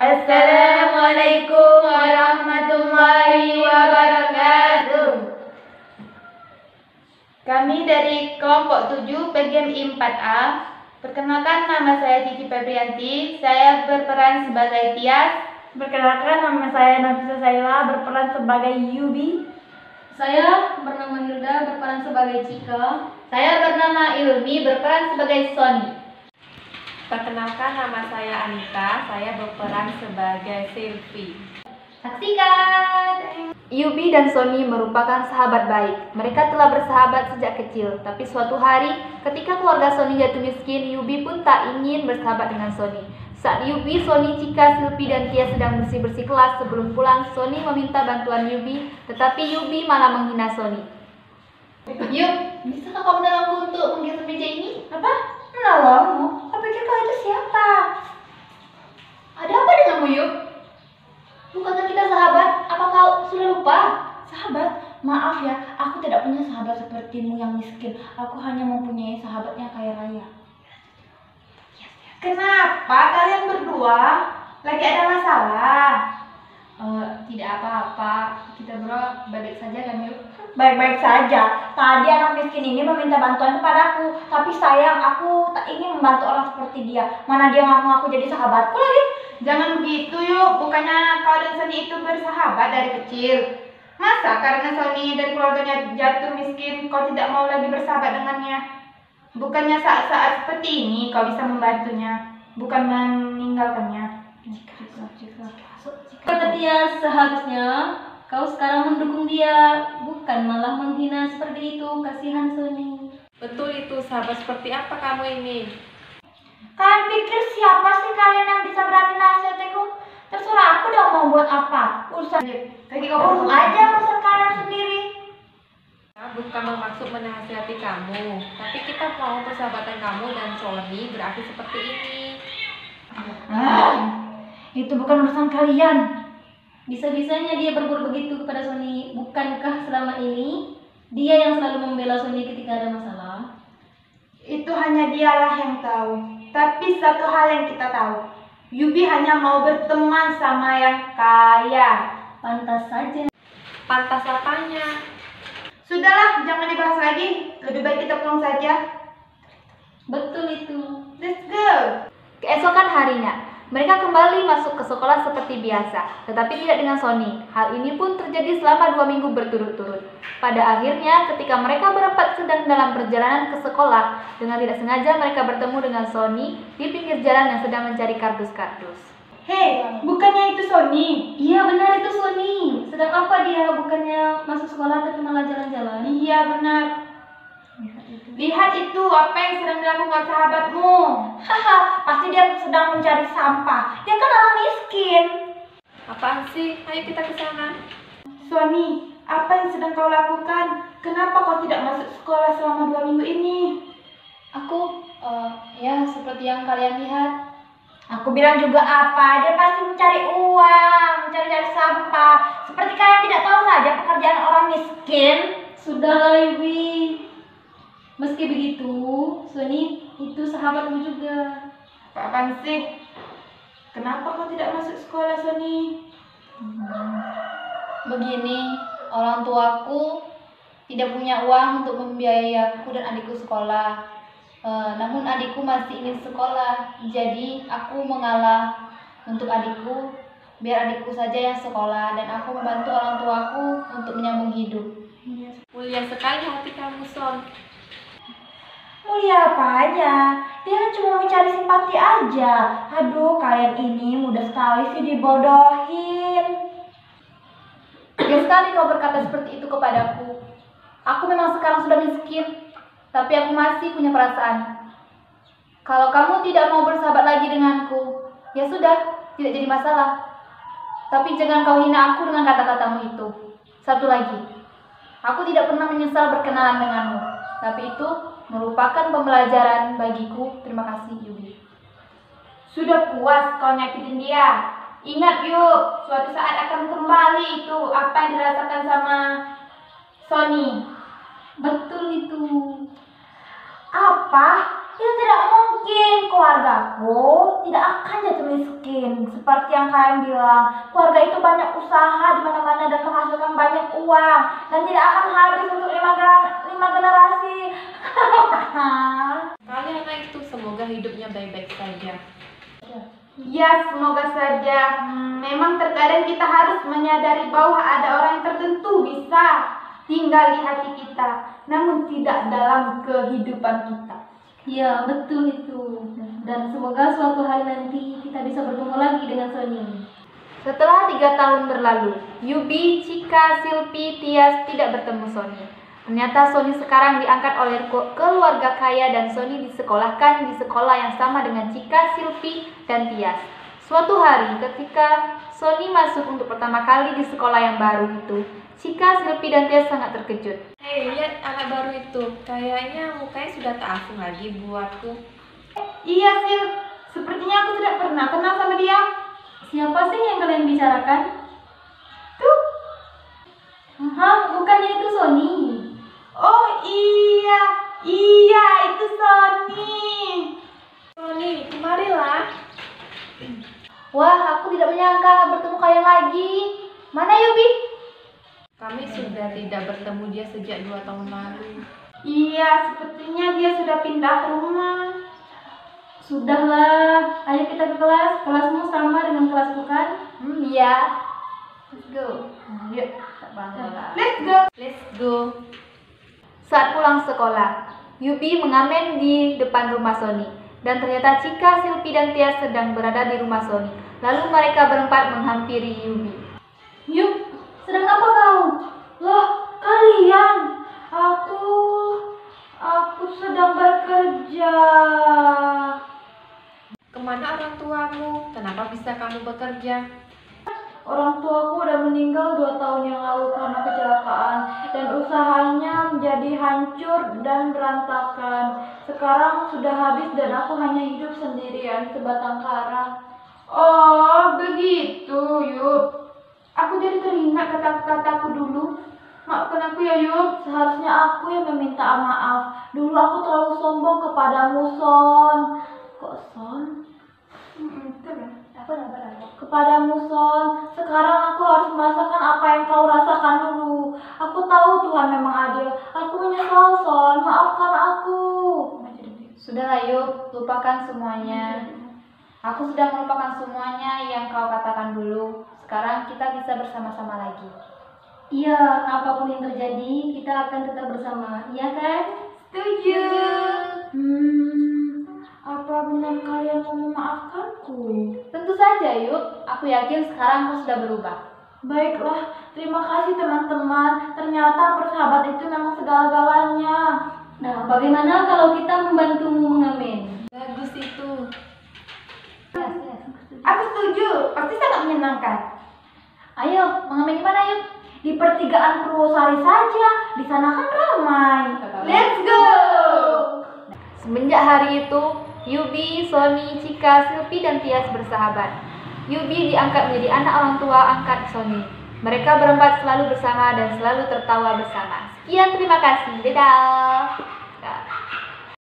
Assalamualaikum warahmatullahi wabarakatuh. Kami dari kelompok 7 bagian I4A. Perkenalkan, nama saya Cici Febrianti. Saya berperan sebagai Tias. Perkenalkan, nama saya Nafisa Saila, berperan sebagai Yubi. Saya bernama Hilda, berperan sebagai Cika. Saya bernama Ilmi, berperan sebagai Sony. Perkenalkan, nama saya Anita, saya berperan sebagai Silvi. Saksikan! Yubi dan Sony merupakan sahabat baik. Mereka telah bersahabat sejak kecil, tapi suatu hari ketika keluarga Sony jatuh miskin, Yubi pun tak ingin bersahabat dengan Sony. Saat Yubi, Sony, Cika, Silvi, dan Tia sedang bersih-bersih kelas sebelum pulang, Sony meminta bantuan Yubi, tetapi Yubi malah menghina Sony. Yuk, bisakah kamu menolongku untuk menggeser meja ini? Apa? Menolongmu? Kau pikir kau itu siapa? Ada apa denganmu, Yuk? Bukankah kita sahabat? Apa kau sudah lupa? Sahabat? Maaf ya, aku tidak punya sahabat sepertimu yang miskin. Aku hanya mempunyai sahabat yang kaya raya. Kenapa kalian berdua lagi ada masalah? Tidak apa-apa, kita berdua baik-baik saja kan, Yuk? Baik-baik saja. Tadi anak miskin ini meminta bantuan kepadaku, tapi sayang aku tak ingin membantu orang seperti dia. Mana dia ngaku-ngaku jadi sahabatku lagi. Jangan begitu, Yuk. Bukannya kau dan Sony itu bersahabat dari kecil. Masa karena Sony dan keluarganya jatuh miskin, kau tidak mau lagi bersahabat dengannya? Bukannya saat-saat seperti ini kau bisa membantunya, bukan meninggalkannya. Kata Tia, seharusnya kau sekarang mendukung dia, bukan malah menghina seperti itu. Kasihan Sony. Betul itu, sahabat seperti apa kamu ini? Kalian pikir siapa sih kalian yang bisa berani nasihatiku? Terserah aku udah mau buat apa. Urusan urus aja urusan kalian sendiri. Kita bukan bermaksud menasihati kamu, tapi kita mau persahabatan kamu dan Sony berakhir seperti ini. Itu bukan urusan kalian. Bisa-bisanya dia berbuat begitu kepada Sony. Bukankah selama ini dia yang selalu membela Sony ketika ada masalah? Itu hanya dialah yang tahu. Tapi satu hal yang kita tahu, Yubi hanya mau berteman sama yang kaya. Pantas saja. Pantas apanya? Sudahlah, jangan dibahas lagi. Lebih baik kita pulang saja. Betul itu. Let's go. Keesokan harinya, mereka kembali masuk ke sekolah seperti biasa, tetapi tidak dengan Sony. Hal ini pun terjadi selama 2 minggu berturut-turut. Pada akhirnya, ketika mereka berempat sedang dalam perjalanan ke sekolah, dengan tidak sengaja mereka bertemu dengan Sony di pinggir jalan yang sedang mencari kardus-kardus. Hei, bukannya itu Sony? Iya benar itu Sony. Sedang apa dia? Bukannya masuk sekolah tapi malah jalan-jalan. Iya benar. Lihat itu, apa yang sedang dilakukan sahabatmu. Haha, pasti dia sedang mencari sampah. Dia kan orang miskin. Apaan sih? Ayo kita ke sana. Sony, apa yang sedang kau lakukan? Kenapa kau tidak masuk sekolah selama 2 minggu ini? Aku, ya seperti yang kalian lihat. Aku bilang juga apa? Dia pasti mencari uang, mencari sampah. Seperti kalian tidak tahu saja pekerjaan orang miskin. Sudahlah Yubi. Meski begitu, Sony itu sahabatmu juga. Apaan sih? Kenapa kau tidak masuk sekolah, Sony? Begini, orang tuaku tidak punya uang untuk membiayai aku dan adikku sekolah. Namun adikku masih ingin sekolah, jadi aku mengalah untuk adikku, biar adikku saja yang sekolah dan aku membantu orang tuaku untuk menyambung hidup. Mulia sekali hati kamu, Son. Mulia apanya? Dia kan cuma mencari simpati aja. Aduh, kalian ini mudah sekali sih dibodohin. Tegas sekali kau berkata seperti itu kepadaku. Aku memang sekarang sudah miskin, tapi aku masih punya perasaan. Kalau kamu tidak mau bersahabat lagi denganku, ya sudah, tidak jadi masalah. Tapi jangan kau hina aku dengan kata-katamu itu. Satu lagi, aku tidak pernah menyesal berkenalan denganmu, tapi itu merupakan pembelajaran bagiku. Terima kasih, Yubi. Sudah puas kau nyakitin dia. Ingat yuk, suatu saat akan kembali itu apa yang dirasakan sama Sony. Betul itu. Apa? Itu tidak mungkin. Keluargaku tidak akan jatuh miskin. Seperti yang kalian bilang, keluarga itu banyak usaha di mana-mana dan menghasilkan banyak uang dan tidak akan habis untuk lima generasi. Kalian itu semoga hidupnya baik-baik saja. Ya, semoga saja. Memang terkadang kita harus menyadari bahwa ada orang yang tertentu bisa tinggal di hati kita, namun tidak dalam kehidupan kita. Iya, betul itu. Dan semoga suatu hari nanti kita bisa bertemu lagi dengan Sony. Setelah 3 tahun berlalu, Yubi, Chika, Silpi, Tias tidak bertemu Sony. Ternyata Sony sekarang diangkat oleh keluarga kaya dan Sony disekolahkan di sekolah yang sama dengan Chika, Silpi, dan Tias. Suatu hari ketika Sony masuk untuk pertama kali di sekolah yang baru itu, Chika, Silpi, dan Tias sangat terkejut. Hei, lihat anak baru itu. Kayaknya mukanya sudah tak asing lagi buatku. Iya, Sil. Sepertinya aku tidak pernah kenal sama dia. Siapa sih yang kalian bicarakan? Tuh. Hah, bukannya itu Sony? Oh iya, itu Sony. Sony, kemarilah. Wah, aku tidak menyangka bertemu kalian lagi. Mana Yubi? Kami sudah tidak bertemu dia sejak 2 tahun lalu. Iya, sepertinya dia sudah pindah rumah. Sudahlah, ayo kita ke kelas. Kelasmu sama dengan kelasku kan? Iya. Let's go. Yuk, Tak bangga. let's go. Let's go. Saat pulang sekolah, Yubi mengamen di depan rumah Sony. Dan ternyata Chika, Silpi, dan Tias sedang berada di rumah Sony. Lalu mereka berempat menghampiri Yubi. Yuk, sedang apa kau? Loh, kalian? Aku sedang bekerja. Kemana orang tuamu? Kenapa bisa kamu bekerja? Orang tuaku udah meninggal 2 tahun yang lalu karena kecelakaan dan usahanya menjadi hancur dan berantakan. Sekarang sudah habis dan aku hanya hidup sendirian di sebatang kara. Oh, begitu, Yup. Aku jadi teringat kata-kataku dulu. Maafkan aku ya, Yup. Seharusnya aku yang meminta maaf. Dulu aku terlalu sombong kepadamu, Son. Kok Son? Betul ya. Kepadamu, Son. Sekarang aku harus merasakan apa yang kau rasakan dulu. Aku tahu Tuhan memang adil. Aku menyesal, Son. Maafkan aku. Sudahlah Yub, lupakan semuanya. Aku sudah melupakan semuanya yang kau katakan dulu. Sekarang kita bisa bersama-sama lagi. Iya, apapun yang terjadi, kita akan tetap bersama. Iya kan? Setuju. Apa benar kalian mau memaafkanku? Tentu saja Yub, aku yakin sekarang kau sudah berubah. Baiklah, terima kasih teman-teman. Ternyata bersahabat itu memang segala-galanya. Nah, bagaimana kalau kita membantumu mengamen? Bagus itu. Aku setuju. Pasti sangat menyenangkan. Ayo, mengamen di mana Yub? Di pertigaan Purwosari saja. Di sana kan ramai. Let's go. Semenjak hari itu, Yubi, Sony, Chika, Silpi, dan Tias bersahabat. Yubi diangkat menjadi anak orang tua angkat Sony. Mereka berempat selalu bersama dan selalu tertawa bersama. Sekian, terima kasih. Dadah.